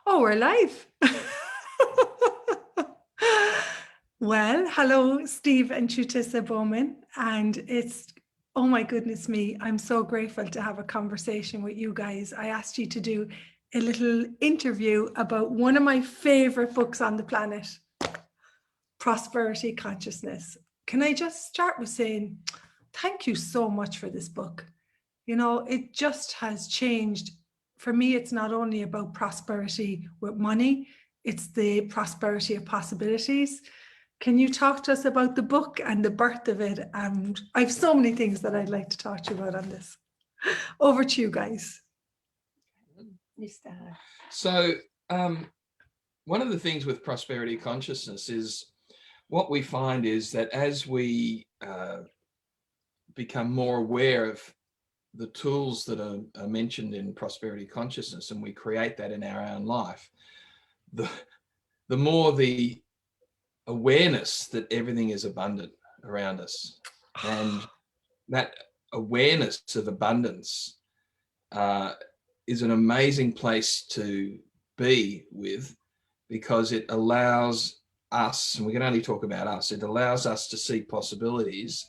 Oh, we're live. Well, hello, Steve and Chutissa Bowman. And oh my goodness me, I'm so grateful to have a conversation with you guys. I asked you to do a little interview about one of my favorite books on the planet, Prosperity Consciousness. Can I just start with saying thank you so much for this book? You know, it just has changed. For me, it's not only about prosperity with money, it's the prosperity of possibilities. Can you talk to us about the book and the birth of it? And I have so many things that I'd like to talk to you about on this. Over to you guys. So one of the things with prosperity consciousness is what we find is that as we become more aware of the tools that are mentioned in prosperity consciousness, and we create that in our own life, the more the awareness that everything is abundant around us, and that awareness of abundance is an amazing place to be with, because it allows us, and we can only talk about us, it allows us to see possibilities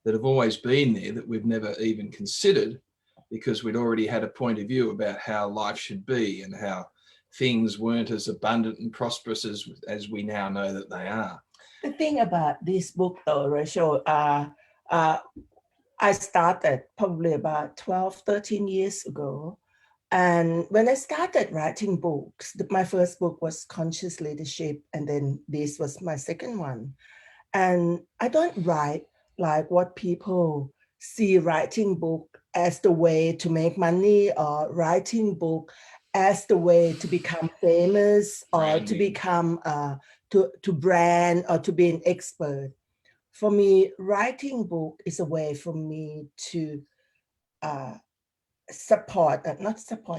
that have always been there that we've never even considered, because we'd already had a point of view about how life should be and how things weren't as abundant and prosperous as we now know that they are. The thing about this book though, Rachael, I started probably about 12, 13 years ago. And when I started writing books, my first book was Conscious Leadership, and then this was my second one. And I don't write like what people see writing book as the way to make money, or writing book as the way to become famous, or to become to brand, or to be an expert. For me, writing book is a way for me to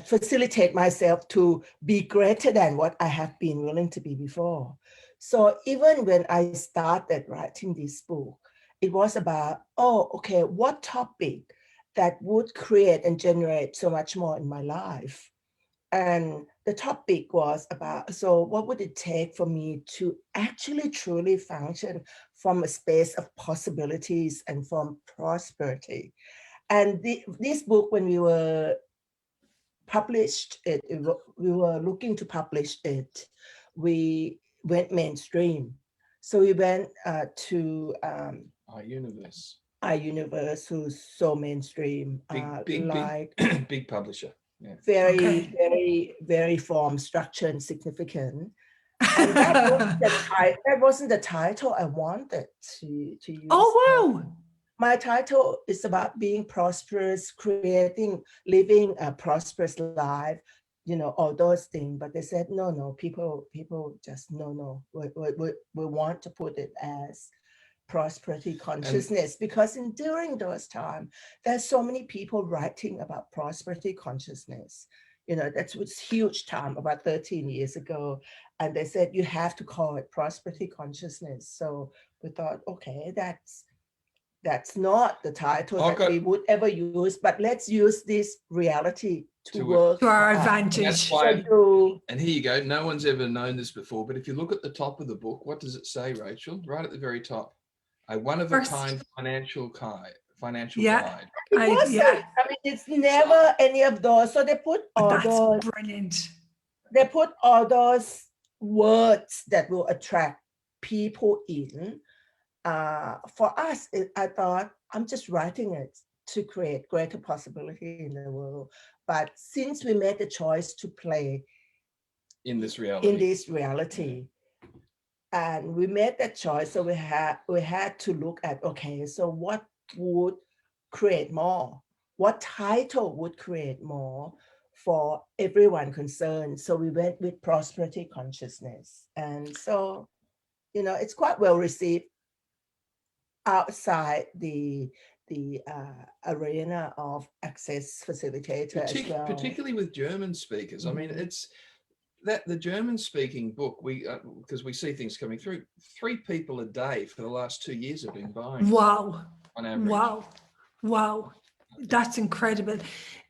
facilitate myself to be greater than what I have been willing to be before. So even when I started writing this book, it was about, what topic that would create and generate so much more in my life. And the topic was about, so what would it take for me to actually truly function from a space of possibilities and from prosperity? And this book, when we were we were looking to publish it, we went mainstream. So we went to iUniverse, who's so mainstream, big publisher. Yeah. Very form, structure, and significant. And that wasn't the title I wanted to use. Oh, wow. My title is about being prosperous, living a prosperous life, all those things. But they said, no, people just, no. We want to put it as prosperity consciousness, because during those times, there's so many people writing about prosperity consciousness. That was huge time, about 13 years ago. And they said, you have to call it prosperity consciousness. So we thought, okay, that's not the title that we would ever use, but let's use this reality to work to our advantage. And here you go. No one's ever known this before, but if you look at the top of the book, what does it say, Rachael? Right at the very top, a one-of-a-kind financial guide. It's never any of those. So they put that's brilliant. They put all those words that will attract people in. For us, I thought, I'm just writing it to create greater possibility in the world. But since we made the choice to play in this reality, and we made that choice, so we had to look at, okay, so what would create more? What title would create more for everyone concerned? So we went with prosperity consciousness. And so, it's quite well received outside the arena of access facilitator as well. Particularly with German speakers. I mean, it's that the German speaking book, because we see things coming through, 3 people a day for the last 2 years have been buying. Wow. On average. Wow. That's incredible.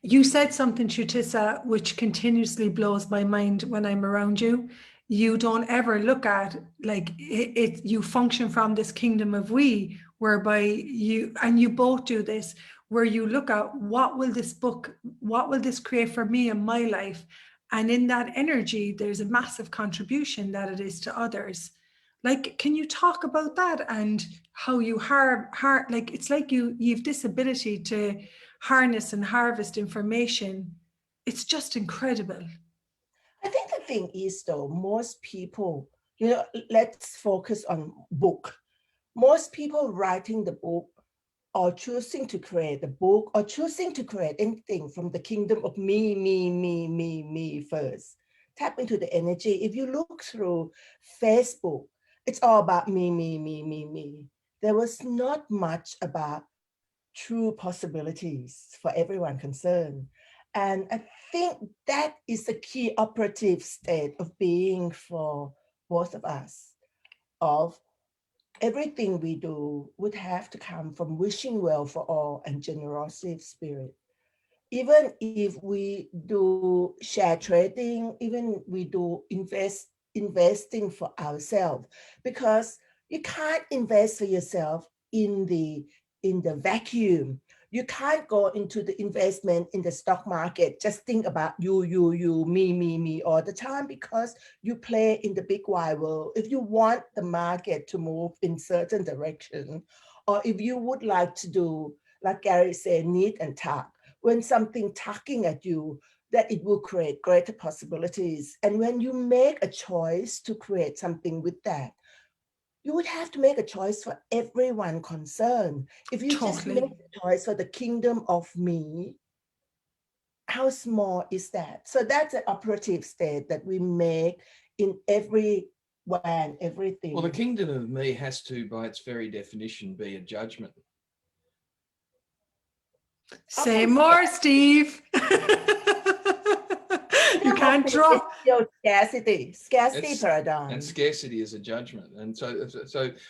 You said something, Chutisa, which continuously blows my mind when I'm around you. You don't ever look at like it you function from this kingdom of we, whereby you, and you both do this, where you look at what will this create for me in my life? And in that energy, there's a massive contribution that it is to others. Like, can you talk about that and how you like, it's like you've this ability to harness and harvest information. It's just incredible. I think the thing is, though, most people, let's focus on book. Most people writing the book or choosing to create a book or choosing to create anything from the kingdom of me first. Tap into the energy. If you look through Facebook, it's all about me. There was not much about true possibilities for everyone concerned. And I think that is the key operative state of being for both of us, of everything we do would have to come from wishing well for all and generosity spirit. Even if we do share trading, even we do investing for ourselves, because you can't invest for yourself in the vacuum. You can't go into the investment in the stock market, just think about you, me all the time, because you play in the big wide world. If you want the market to move in certain direction, or if you would like to do, like Gary said, need and tuck, when something tugging at you, that it will create greater possibilities. And when you make a choice to create something with that, you would have to make a choice for everyone concerned. If you just make a choice for the kingdom of me, how small is that? So that's an operative state that we make in everything. Well, the kingdom of me has to, by its very definition, be a judgment. Say more, Steve. You can't drop scarcity paradigm. And scarcity is a judgment. And so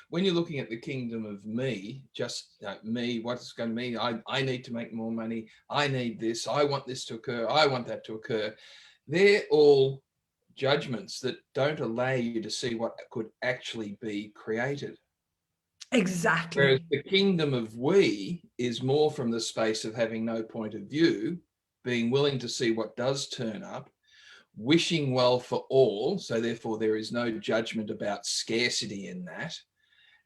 when you're looking at the kingdom of me, just me, what's going to mean? I need to make more money. I need this. I want this to occur. I want that to occur. They're all judgments that don't allow you to see what could actually be created. Exactly. Whereas the kingdom of we is more from the space of having no point of view, being willing to see what does turn up, wishing well for all, so therefore there is no judgment about scarcity in that.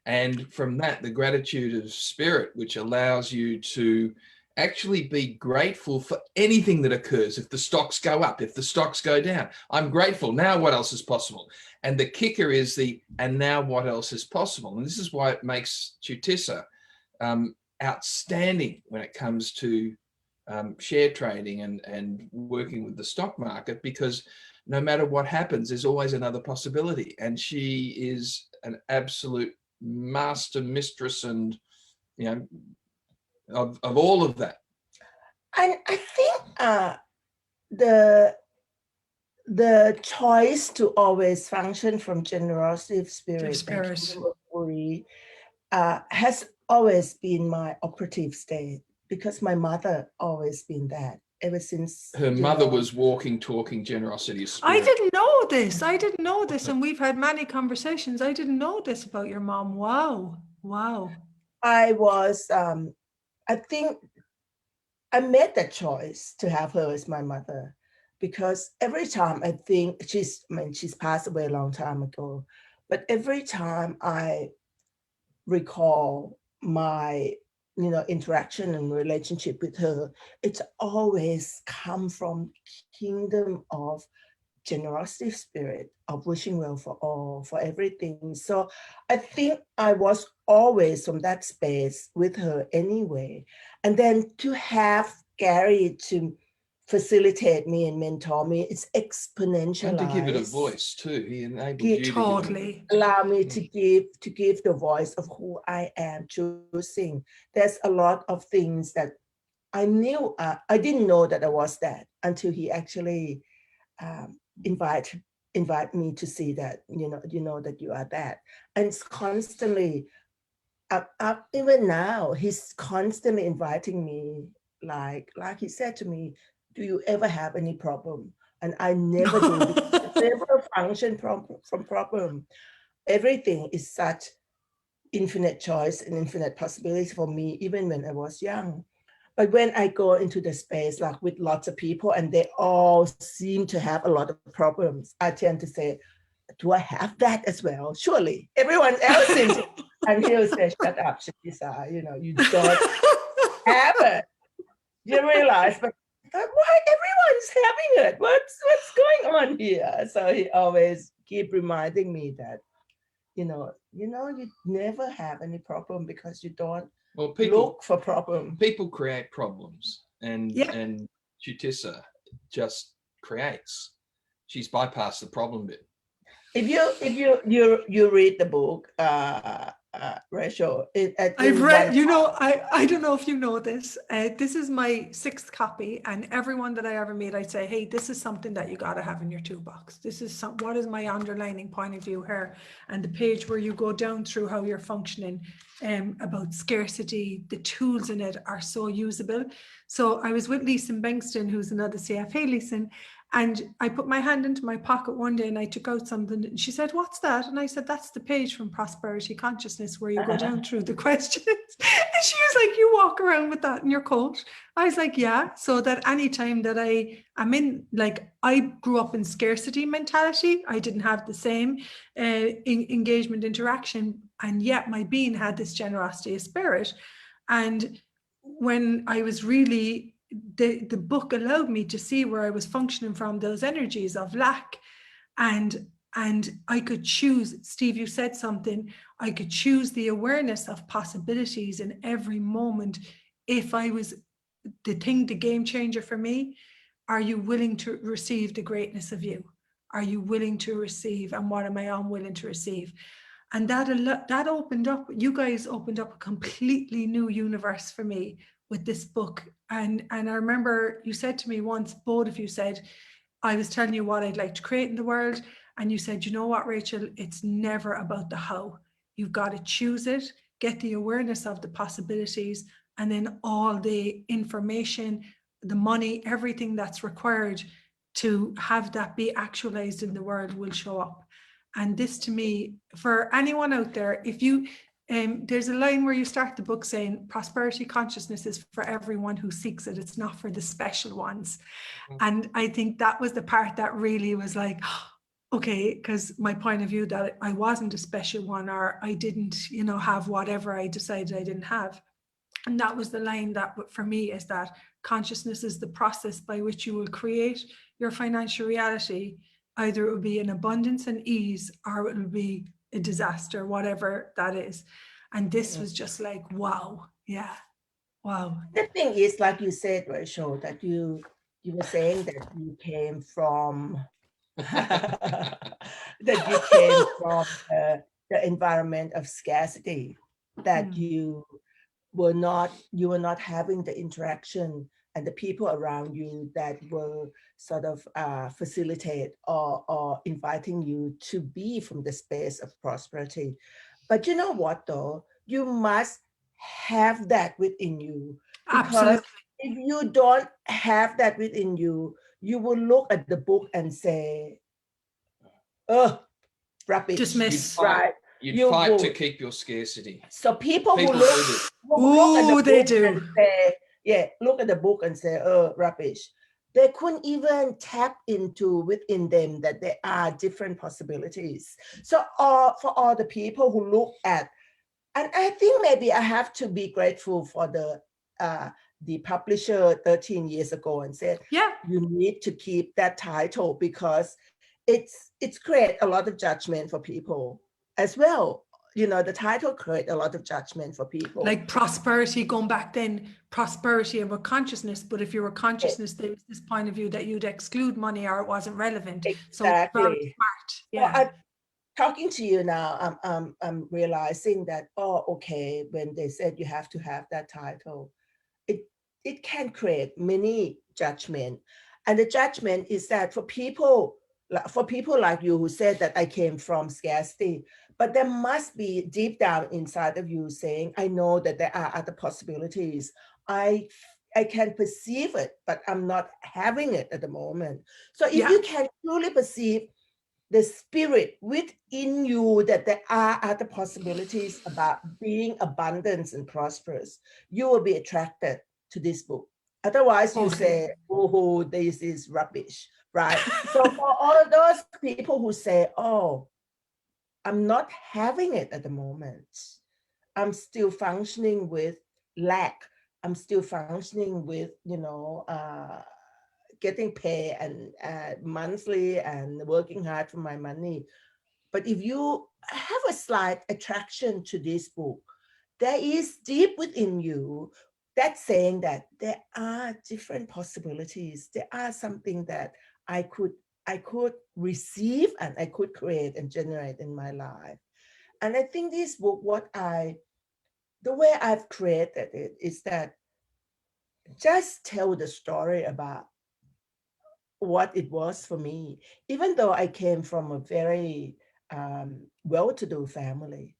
And from that, the gratitude of spirit, which allows you to actually be grateful for anything that occurs. If the stocks go up, if the stocks go down, I'm grateful. Now what else is possible? And the kicker is and now what else is possible? And this is why it makes Chutisa outstanding when it comes to share trading and working with the stock market, because no matter what happens, there's always another possibility. And she is an absolute master mistress and, of all of that. And I think the choice to always function from generosity of spirit has always been my operative state, because my mother always been that ever since. Her mother was walking, talking generosity of spirit. I didn't know this. And we've had many conversations. I didn't know this about your mom. Wow. I was, I think I made that choice to have her as my mother, because every time I think she's passed away a long time ago, but every time I recall my interaction and relationship with her, it's always come from kingdom of generosity spirit, of wishing well for all, for everything. So I think I was always from that space with her anyway. And then to have Gary to facilitate me and mentor me, it's exponential. And to give it a voice too. He enabled you totally to allow me to give the voice of who I am choosing. There's a lot of things that I knew, I didn't know that I was that until he actually invite me to see that, that you are that. And it's constantly, even now, he's constantly inviting me, like he said to me, do you ever have any problem? And I never do. Because I never function from problem. Everything is such infinite choice and infinite possibilities for me, even when I was young. But when I go into the space like with lots of people and they all seem to have a lot of problems, I tend to say, do I have that as well? Surely everyone else seems to. And he'll say, shut up, Shakisa, you know, you don't have it. You realize, but why everyone's having it? What's going on here? So he always keep reminding me that, you never have any problem because you don't look for problem. People create problems, and Yeah. and Chutisa just creates. She's bypassed the problem bit. If you read the book, Rachael, I've read, I don't know if you know this. This is my 6th copy, and everyone that I ever meet, I'd say, hey, this is something that you got to have in your toolbox. This is what is my underlining point of view here, and the page where you go down through how you're functioning, about scarcity. The tools in it are so usable. So I was with Leeson Bengston, who's another CFA, Leeson, and I put my hand into my pocket one day and I took out something, and she said, what's that? And I said, that's the page from Prosperity Consciousness where you go down through the questions. And she was like, you walk around with that in your coat? I was like, yeah. So that anytime that I'm in, like, I grew up in scarcity mentality. I didn't have the same engagement interaction. And yet my being had this generosity of spirit. And when I was really, the book allowed me to see where I was functioning from those energies of lack, and I could choose. Steve, you said something. I could choose the awareness of possibilities in every moment. If I was the game changer for me, are you willing to receive the greatness of you? Are you willing to receive? And what am I unwilling to receive? And that opened up, you guys opened up a completely new universe for me with this book. And I remember you said to me once, both of you said, I was telling you what I'd like to create in the world. And you said, you know what, Rachael, it's never about the how. You've got to choose it, get the awareness of the possibilities, and then all the information, the money, everything that's required to have that be actualized in the world will show up. And this, to me, for anyone out there, if you, there's a line where you start the book saying, prosperity consciousness is for everyone who seeks it. It's not for the special ones. And I think that was the part that really was like, okay, because my point of view that I wasn't a special one, or I didn't, have whatever I decided I didn't have. And that was the line that for me is that consciousness is the process by which you will create your financial reality. Either it will be an abundance and ease, or it will be a disaster, whatever that is. And this was just like, wow. Yeah. Wow. The thing is, like you said, Rachael, that you were saying that you came from the environment of scarcity, that you were not having the interaction and the people around you that were sort of facilitate or inviting you to be from the space of prosperity. But you know what, though? You must have that within you. Because absolutely. If you don't have that within you, you will look at the book and say, oh, rubbish. Dismiss. Right. You'd fight to keep your scarcity. So people who look at the book and say, look at the book and say, oh, rubbish. They couldn't even tap into within them that there are different possibilities. So for all the people who look at, and I think maybe I have to be grateful for the publisher 13 years ago and said, yeah, you need to keep that title, because it's create a lot of judgment for people as well. The title create a lot of judgment for people. Like prosperity, going back then, prosperity of a consciousness. But if you were consciousness, there was this point of view that you'd exclude money or it wasn't relevant. Exactly. So it's very smart. Yeah. Well, talking to you now, I'm realizing that, okay, when they said you have to have that title, it can create many judgment. And the judgment is that for people like you who said that I came from scarcity, but there must be deep down inside of you saying, I know that there are other possibilities. I I can perceive it, but I'm not having it at the moment. So if Yeah. you can truly perceive the spirit within you, that there are other possibilities about being abundant and prosperous, you will be attracted to this book. Otherwise, you say, oh, this is rubbish, right? So for all of those people who say, oh, I'm not having it at the moment, I'm still functioning with lack, I'm still functioning with, getting paid and monthly and working hard for my money. But if you have a slight attraction to this book, there is deep within you that saying that there are different possibilities. There are something that I could receive and I could create and generate in my life. And I think this book, the way I've created it is that just tell the story about what it was for me, even though I came from a very well-to-do family.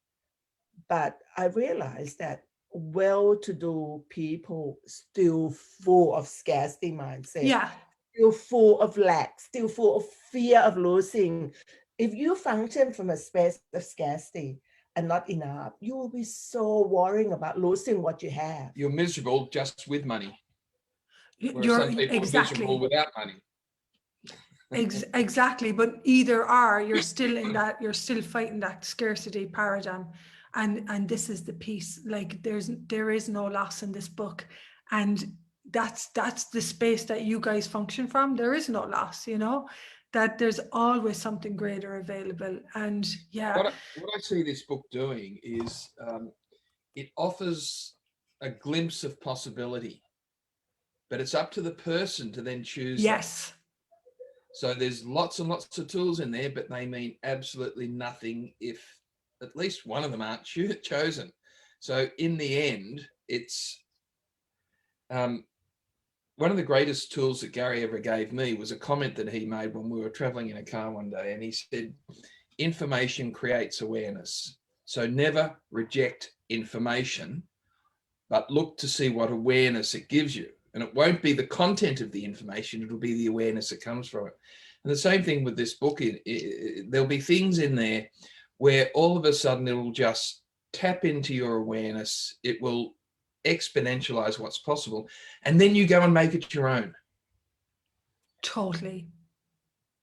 But I realized that well-to-do people still full of scarcity mindset, Yeah. still full of lack, still full of fear of losing. If you function from a space of scarcity and not enough, you will be so worrying about losing what you have. You're miserable just with money. Whereas You're some people are miserable without money. Exactly, but either or, you're still in that, you're still fighting that scarcity paradigm, and this is the piece. Like there is no loss in this book, and that's the space that you guys function from. There is no loss, that there's always something greater available. And yeah, what I see this book doing is it offers a glimpse of possibility, but it's up to the person to then choose. yes. So there's lots and lots of tools in there, but they mean absolutely nothing if at least one of them aren't chosen. So in the end, it's one of the greatest tools that Gary ever gave me was a comment that he made when we were traveling in a car one day. And he said, information creates awareness. So never reject information, but look to see what awareness it gives you. And it won't be the content of the information, it'll be the awareness that comes from it. And the same thing with this book, there'll be things in there where all of a sudden it will just tap into your awareness. It will exponentialize what's possible. And then you go and make it your own. Totally.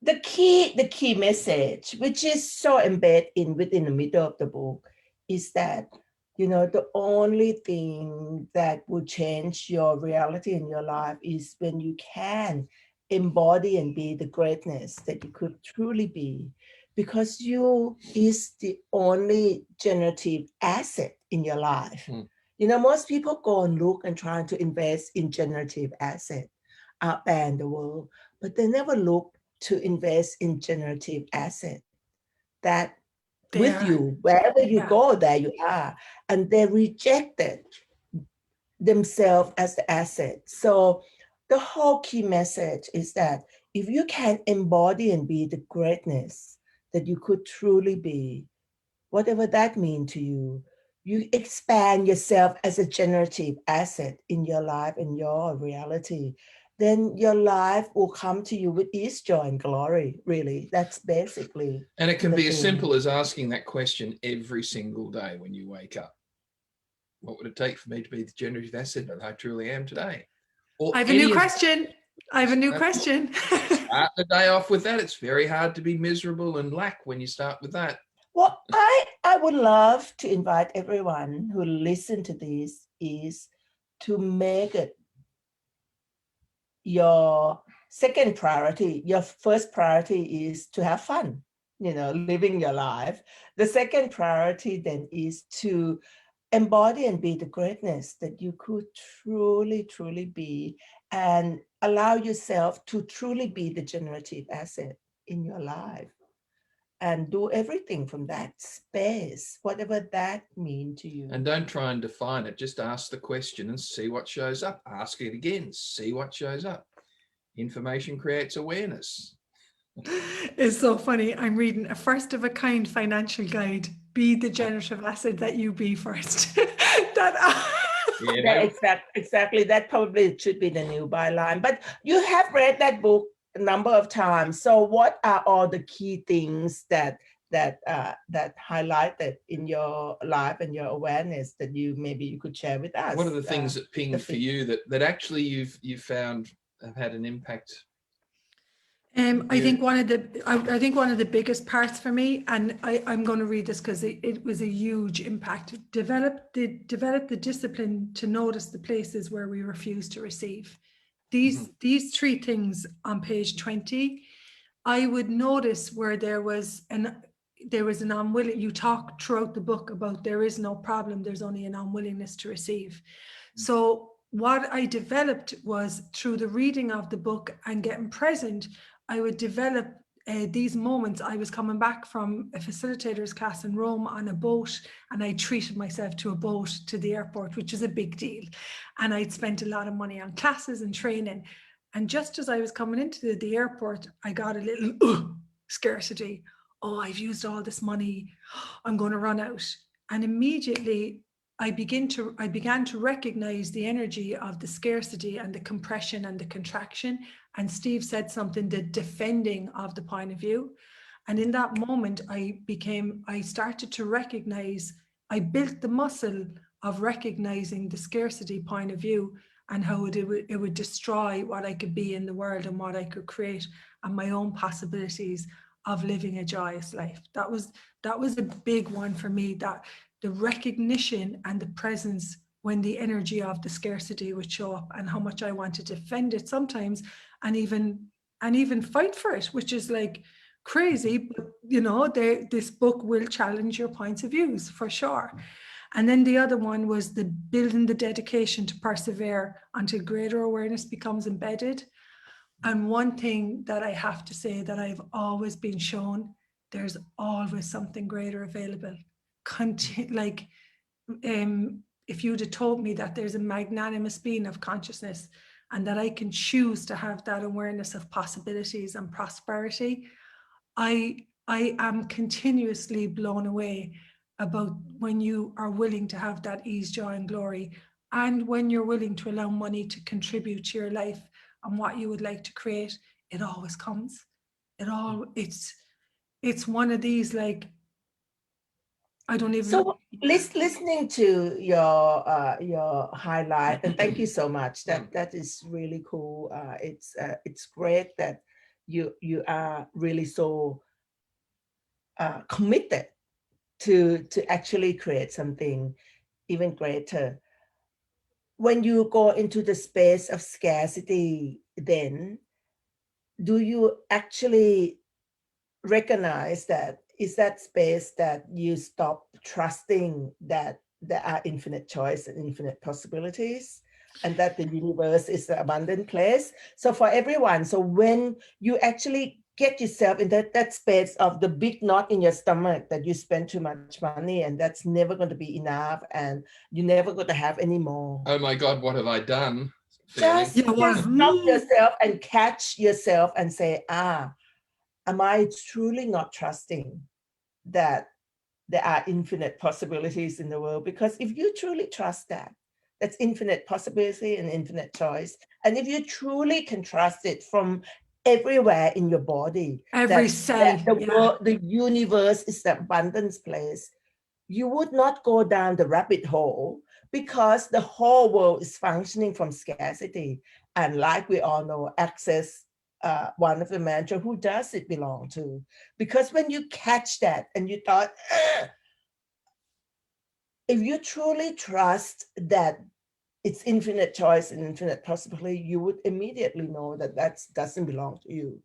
The key message, which is so embedded within the middle of the book, is that the only thing that will change your reality in your life is when you can embody and be the greatness that you could truly be, because you is the only generative asset in your life. Most people go and look and try to invest in generative asset out there in the world, but they never look to invest in generative asset that with you, wherever you go, there you are. And they rejected themselves as the asset. So the whole key message is that if you can embody and be the greatness that you could truly be, whatever that means to you, you expand yourself as a generative asset in your life and your reality, then your life will come to you with ease, joy, and glory, really. That's basically. And it can be as simple as asking that question every single day when you wake up. What would it take for me to be the generative asset that I truly am today? I have a new question. Start the day off with that. It's very hard to be miserable and lack when you start with that. Well, I would love to invite everyone who listen to this is to make it your second priority. Your first priority is to have fun, living your life. The second priority then is to embody and be the greatness that you could truly, truly be, and allow yourself to truly be the generative asset in your life. And do everything from that space, whatever that means to you. And don't try and define it. Just ask the question and see what shows up. Ask it again, see what shows up. Information creates awareness. It's so funny. I'm reading a first of a kind financial guide. Be the generative asset that you be first. You Yeah, know, exactly. That probably should be the new byline. But you have read that book a number of times. So what are all the key things that highlighted in your life and your awareness that maybe you could share with us? what are the things that pinged for you that actually you've found have had an impact? I think one of the biggest parts for me, and I'm going to read this because it was a huge impact. Develop the discipline to notice the places where we refuse to receive. These three things on page 20, I would notice where there was an unwilling. You talk throughout the book about there is no problem. There's only an unwillingness to receive. So what I developed was through the reading of the book and getting present, I would develop these moments. I was coming back from a facilitator's class in Rome on a boat, and I treated myself to a boat to the airport, which is a big deal. And I'd spent a lot of money on classes and training. And just as I was coming into the airport, I got a little scarcity. Oh, I've used all this money. I'm going to run out. And immediately I began to recognize the energy of the scarcity and the compression and the contraction. And Steve said something, the defending of the point of view. And in that moment, I started to recognize, I built the muscle of recognizing the scarcity point of view and how it would destroy what I could be in the world and what I could create and my own possibilities of living a joyous life. That was a big one for me, that the recognition and the presence when the energy of the scarcity would show up, and how much I want to defend it sometimes and even fight for it, which is like crazy, but you know, this book will challenge your points of views for sure. And then the other one was the building the dedication to persevere until greater awareness becomes embedded. And one thing that I have to say that I've always been shown, there's always something greater available. If you'd have told me that there's a magnanimous being of consciousness and that I can choose to have that awareness of possibilities and prosperity, I am continuously blown away about when you are willing to have that ease, joy, and glory, and when you're willing to allow money to contribute to your life and what you would like to create. It always comes. It's one of these, like, I don't even. So listening to your highlight, and thank you so much. That is really cool. It's great that you are really so committed to actually create something even greater. When you go into the space of scarcity, then do you actually recognize that is that space that you stop trusting that there are infinite choice and infinite possibilities, and that the universe is the abundant place? So for everyone, so when you actually get yourself in that space of the big knot in your stomach that you spend too much money and that's never going to be enough and you're never going to have any more. Oh my God, what have I done? Just stop yourself and catch yourself and say, am I truly not trusting that there are infinite possibilities in the world? Because if you truly trust that, that's infinite possibility and infinite choice. And if you truly can trust it from everywhere in your body, every cell, the universe is the abundance place, you would not go down the rabbit hole, because the whole world is functioning from scarcity. And like we all know, access, one of the mantra, who does it belong to? Because when you catch that and you thought, if you truly trust that it's infinite choice and infinite possibility, you would immediately know that that doesn't belong to you.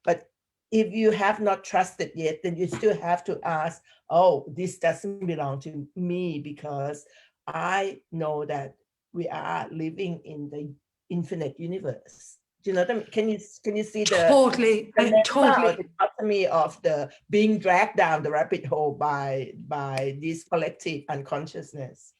But if you have not trusted yet, then you still have to ask, oh, this doesn't belong to me, because I know that we are living in the infinite universe. Do you know what I mean? Can you see the totally the dichotomy of the being dragged down the rabbit hole by this collective unconsciousness?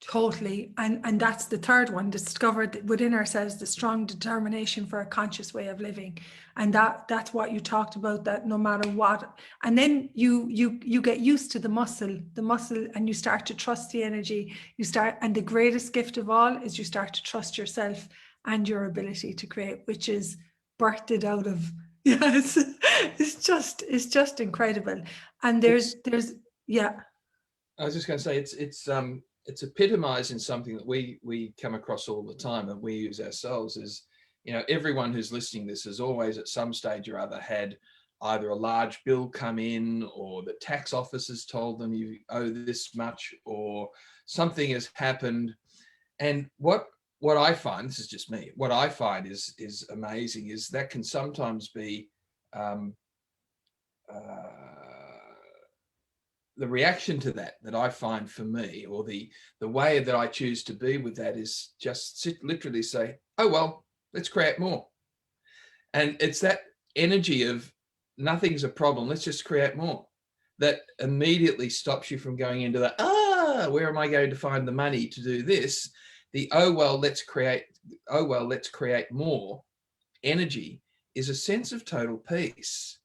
Totally. And that's the third one, discovered within ourselves the strong determination for a conscious way of living. And that's what you talked about, that no matter what, and then you get used to the muscle, and you start to trust the energy. And the greatest gift of all is you start to trust yourself and your ability to create, which is birthed out of, yes, it's just incredible. And there's yeah. I was just going to say it's epitomized in something that we come across all the time and we use ourselves. Is, you know, everyone who's listening to this has always at some stage or other had either a large bill come in, or the tax office has told them you owe this much, or something has happened. And what I find, this is just me, what I find is amazing, is that can sometimes be the reaction to that I find for me, or the way that I choose to be with that, is just literally say, oh, well, let's create more. And it's that energy of nothing's a problem, let's just create more, that immediately stops you from going into the, where am I going to find the money to do this? The, oh, well, let's create more energy is a sense of total peace.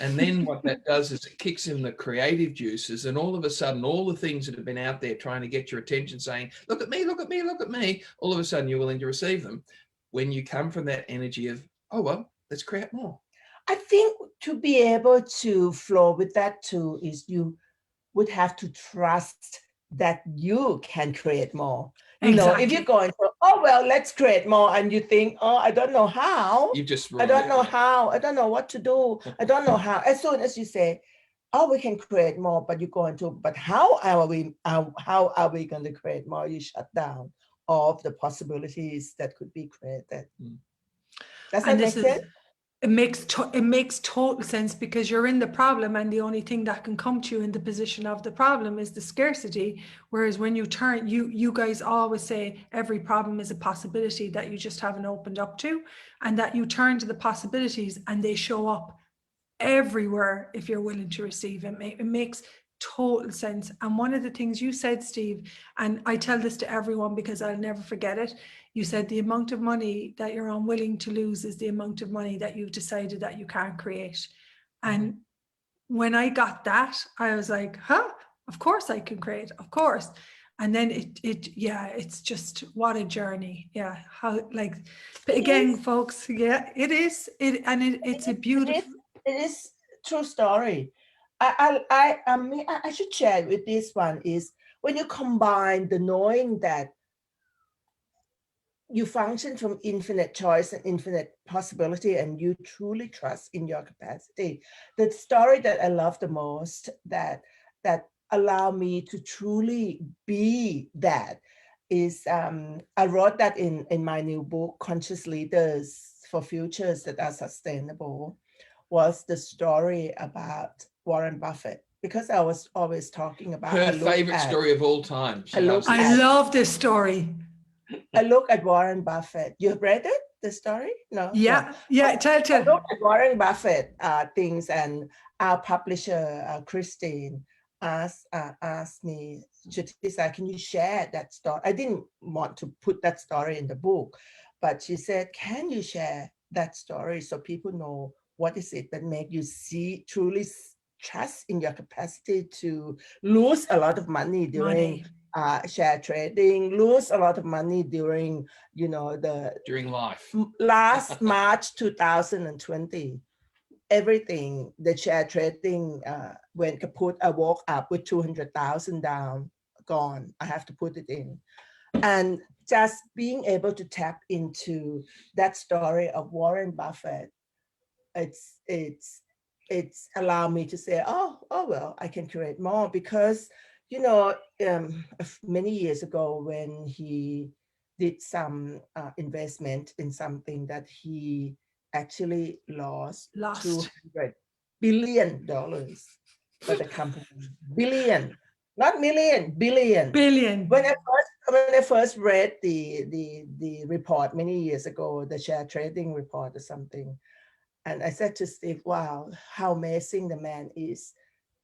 And then what that does is it kicks in the creative juices, and all of a sudden, all the things that have been out there trying to get your attention, saying, look at me, look at me, look at me, all of a sudden you're willing to receive them when you come from that energy of, oh, well, let's create more. I think to be able to flow with that too is you would have to trust that you can create more. You know, if you're going to, oh, well, let's create more, and you think, oh, I don't know how. I don't know how. I don't know what to do. I don't know how. As soon as you say, oh, we can create more, but you're going to, but how are we going to create more? You shut down all of the possibilities that could be created. Does that make sense? It makes total sense, because you're in the problem, and the only thing that can come to you in the position of the problem is the scarcity. Whereas when you turn, you guys always say every problem is a possibility that you just haven't opened up to, and that you turn to the possibilities and they show up everywhere if you're willing to receive it. It makes total sense. And one of the things you said, Steve, and I tell this to everyone because I'll never forget it, you said the amount of money that you're unwilling to lose is the amount of money that you've decided that you can't create. And when I got that, I was like, of course I can create, of course. And then it's just, what a journey. Yeah. How, like, but again, folks, yeah, it is. It's a beautiful. It is true story. I should share with this one is when you combine the knowing that you function from infinite choice and infinite possibility, and you truly trust in your capacity. The story that I love the most, that allow me to truly be that, is I wrote that in my new book, Conscious Leaders for Futures That Are Sustainable, was the story about Warren Buffett, because I was always talking about her favorite story of all time. I love this story. I look at Warren Buffett. You've read it, the story? No? Yeah, no. yeah, tell. I look at Warren Buffett things, and our publisher, Christine, asked me, Chutisa, can you share that story? I didn't want to put that story in the book, but she said, can you share that story so people know what is it that make you truly trust in your capacity to lose a lot of money during share trading, lose a lot of money during, during life. Last March 2020, everything, the share trading went kaput. I woke up with 200,000 down, gone. I have to put it in. And just being able to tap into that story of Warren Buffett, it's allowed me to say, oh well, I can create more, because many years ago, when he did some investment in something that he actually lost $200 billion for the company. Billion, not million, billion. When I first read the report many years ago, the share trading report or something, and I said to Steve, wow, how amazing the man is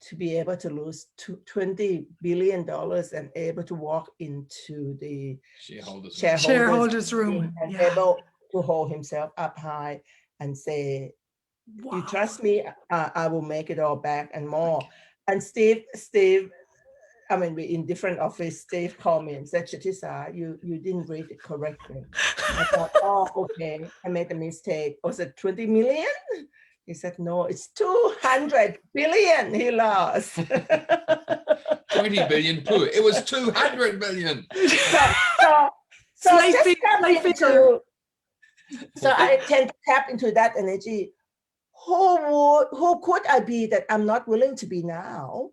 to be able to lose $20 billion and able to walk into the shareholders room and able to hold himself up high and say, wow. You trust me, I will make it all back and more. And Steve, I mean, we're in different office. Steve called me and said, Chatisa, you didn't read it correctly. I thought, oh, okay, I made a mistake. Was it 20 million? He said, no, it's 200 billion he lost. 20 billion, poo. It was 200 million. So I tend to tap into that energy. Who could I be that I'm not willing to be now?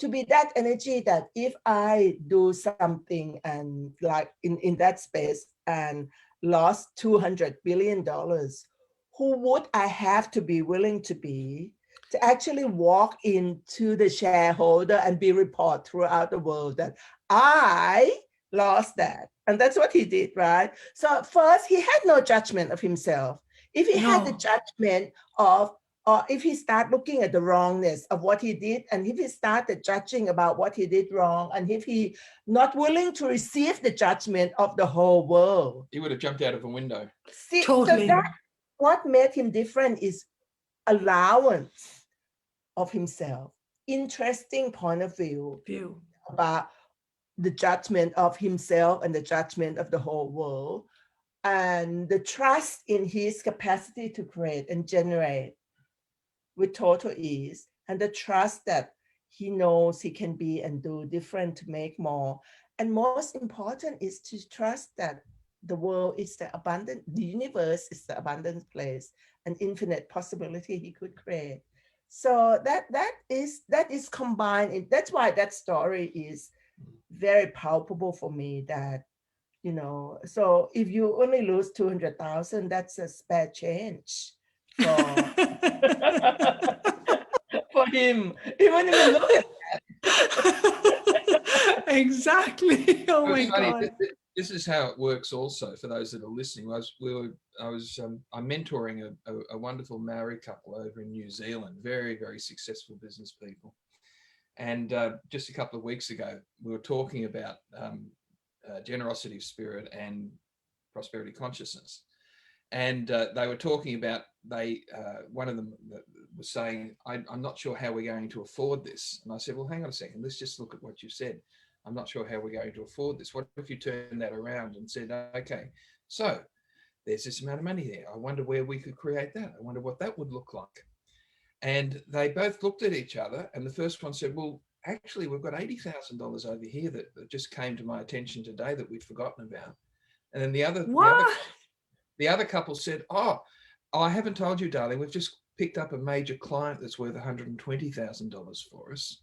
To be that energy that if I do something and like in that space and lost $200 billion, who would I have to be willing to be to actually walk into the shareholder and be report throughout the world that I lost that? And that's what he did, right? So first, he had no judgment of himself. If he had the judgment of, or if he start looking at the wrongness of what he did, and if he started judging about what he did wrong, and if he not willing to receive the judgment of the whole world, he would have jumped out of a window. See, totally. So that what made him different is allowance of himself, interesting point of view about the judgment of himself and the judgment of the whole world, and the trust in his capacity to create and generate with total ease, and the trust that he knows he can be and do different to make more. And most important is to trust that the world is the abundant, the universe is the abundant place, an infinite possibility he could create. So that is combined. That's why that story is very palpable for me, that, you know, so if you only lose 200,000, that's a spare change for for him. He wouldn't even look at that. Exactly. Oh my God. This is how it works also for those that are listening. I'm mentoring a wonderful Maori couple over in New Zealand, very, very successful business people. And just a couple of weeks ago, we were talking about generosity of spirit and prosperity consciousness. And they were talking about, one of them was saying, I'm not sure how we're going to afford this. And I said, well, hang on a second, let's just look at what you said. I'm not sure how we're going to afford this. What if you turn that around and said, okay, so there's this amount of money there. I wonder where we could create that. I wonder what that would look like. And they both looked at each other, and the first one said, well, actually, we've got $80,000 over here that just came to my attention today that we'd forgotten about. And then the other couple said, oh, I haven't told you, darling, we've just picked up a major client that's worth $120,000 for us.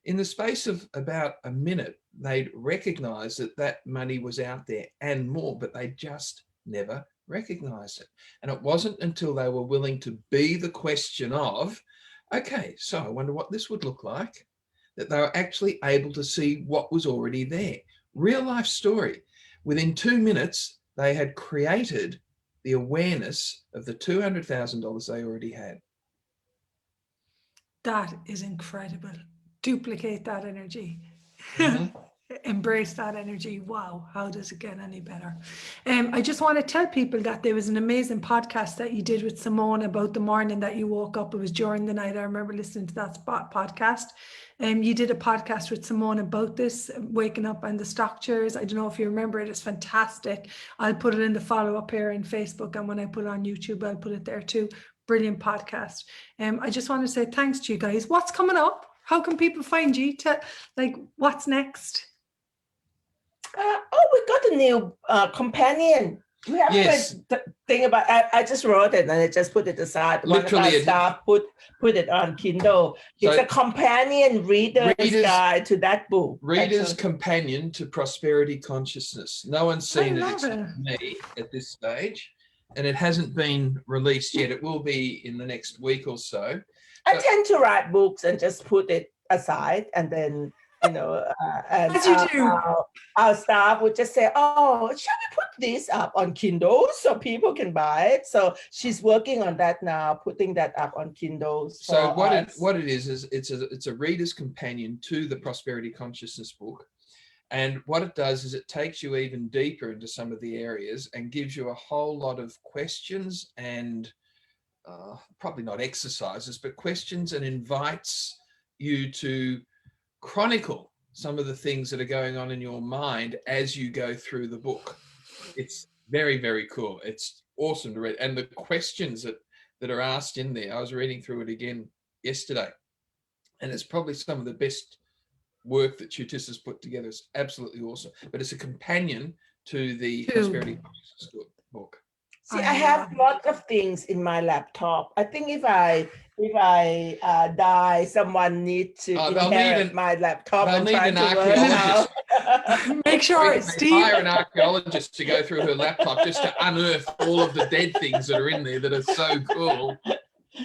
In the space of about a minute, they'd recognized that money was out there and more, but they just never recognized it. And it wasn't until they were willing to be the question of, okay, so I wonder what this would look like, that they were actually able to see what was already there. Real life story. Within 2 minutes, they had created the awareness of the $200,000 they already had. That is incredible. Duplicate that energy. Mm-hmm. Embrace that energy. Wow, how does it get any better? I just want to tell people that there was an amazing podcast that you did with Simone about the morning that you woke up. It was during the night. I remember listening to that podcast. You did a podcast with Simone about this, waking up and the structures. I don't know if you remember it. It's fantastic. I'll put it in the follow-up here in Facebook, and when I put it on YouTube, I'll put it there too. Brilliant podcast. I just want to say thanks to you guys. What's coming up? How can people find you? What's next? We got a new companion. We haven't read thing about. I just wrote it and I just put it aside. Literally, one of our staff put it on Kindle. It's a companion reader's guide to that book. Reader's companion to prosperity consciousness. No one's seen it except me at this stage, and it hasn't been released yet. It will be in the next week or so. I tend to write books and just put it aside, and then, you know, and as you do. Our staff would just say, "Oh, shall we put this up on Kindle so people can buy it. So she's working on that now, putting that up on Kindle. So what it is it's a reader's companion to the Prosperity Consciousness book. And what it does is it takes you even deeper into some of the areas and gives you a whole lot of questions and probably not exercises, but questions, and invites you to chronicle some of the things that are going on in your mind as you go through the book. It's very, very cool. It's awesome to read. And the questions that are asked in there, I was reading through it again yesterday, and it's probably some of the best work that Chutissa's put together. It's absolutely awesome. But it's a companion to the Prosperity Consciousness book. See, I have lots of things in my laptop. I think if I die, someone needs to inherit my laptop. They'll need an archaeologist. Make sure Steve hire an archaeologist to go through her laptop just to unearth all of the dead things that are in there that are so cool.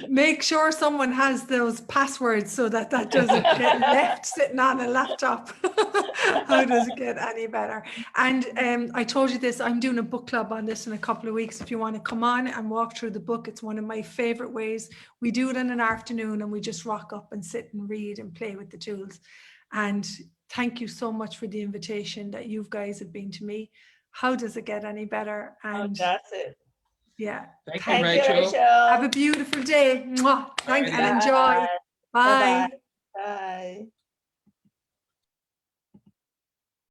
Make sure someone has those passwords so that doesn't get left sitting on a laptop. How does it get any better? And I told you this, I'm doing a book club on this in a couple of weeks. If you want to come on and walk through the book, it's one of my favorite ways. We do it in an afternoon and we just rock up and sit and read and play with the tools. And thank you so much for the invitation that you guys have been to me. How does it get any better? And that's it. Yeah. Thank you, Rachael. Have a beautiful day. Mwah. Thank and enjoy. Bye. Bye.